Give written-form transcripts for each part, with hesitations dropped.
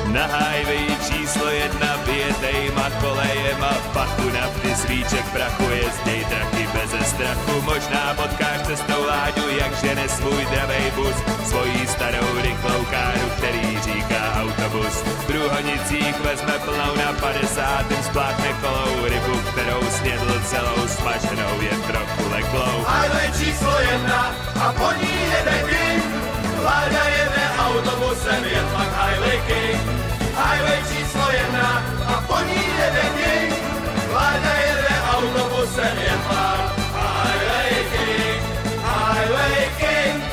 Na highway číslo 1 vyjetejma kolejema, v pachu nafty svíček prachu, jezdej taky beze strachu. Možná potkáš cestou Láďu, jak žene svůj dravej bus, svojí starou rychlou káru, který říká autobus. V Průhonicích vezme plnou, na 50. spláchne kolou, rybu, kterou snědl celou, smaženou jen trochu leklou. Highway číslo 1 a po ní jede King, Láďa jede autobusem, je pak Highway King. Highway číslo 1 a po ní jede King, Láďa jede autobusem, je pak Highway King. Highway King.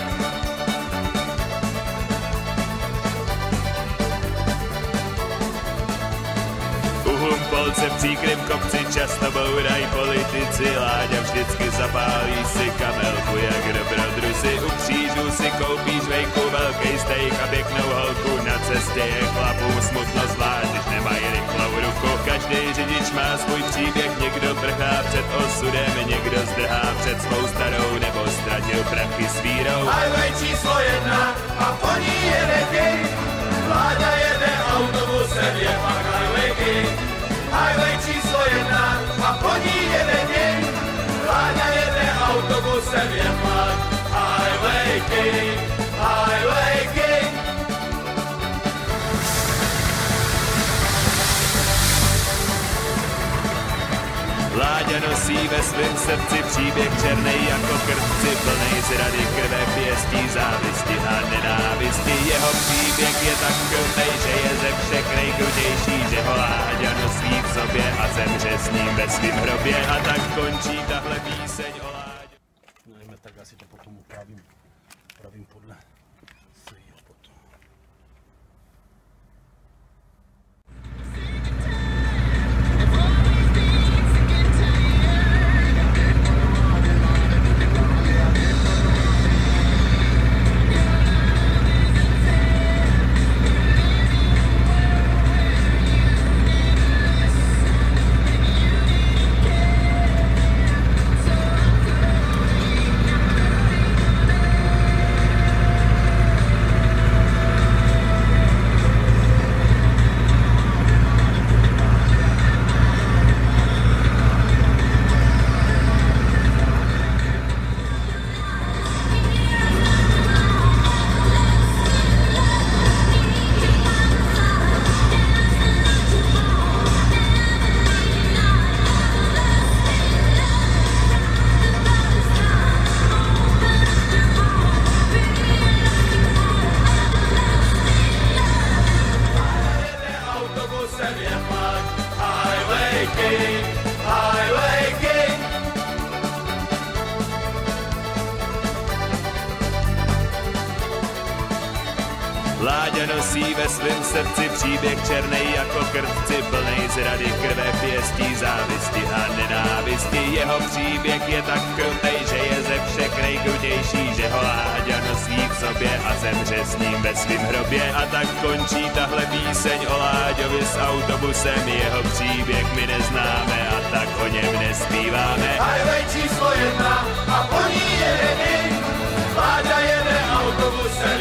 U Humpolce v příkrym kopci často bourají politici, Láďa vždycky zapálí si kamelku jak dobrodruzi. U křížů si koupíš vejku, velký steak a pěknou holku, na cestě je chlapům smutno zvlášť, když nemají rychlou ruku. Každý řidič má svůj příběh, někdo prchá před osudem, někdo zdrhá před svou starou nebo ztratil prachy s vírou. Highway číslo 1 a po ní jede King, Láďa jede autobusem, je pak Highway King. Highway číslo 1 a po ní jede King, Láďa jede autobusem, je pak Highway King. Highway King. Láďa nosí ve svém srdci příběh černej jako krvci, plnej zrady, krve, pěstí, závisti a nenávisti. Jeho příběh je tak krutej, že je ze všech nejkrutější, že ho Láďa nosí v sobě a zemře s ním ve svým hrobě. A tak končí tahle píseň o Láďu. Nevíme, tak asi to potom upravím podle svýho potom. Láďa nosí ve svém srdci příběh černej jako krvci, plnej zrady, krve, pěstí, závisti a nenávisti. Jeho příběh je tak krutej, že je ze všech nejkrutější, že ho Láďa nosí v sobě a zemře s ním ve svým hrobě. A tak končí tahle píseň o Láďovi s autobusem, jeho příběh my neznáme a tak o něm nespíváme. Highway číslo 1 a po ní jede King, Láďa jede autobusem,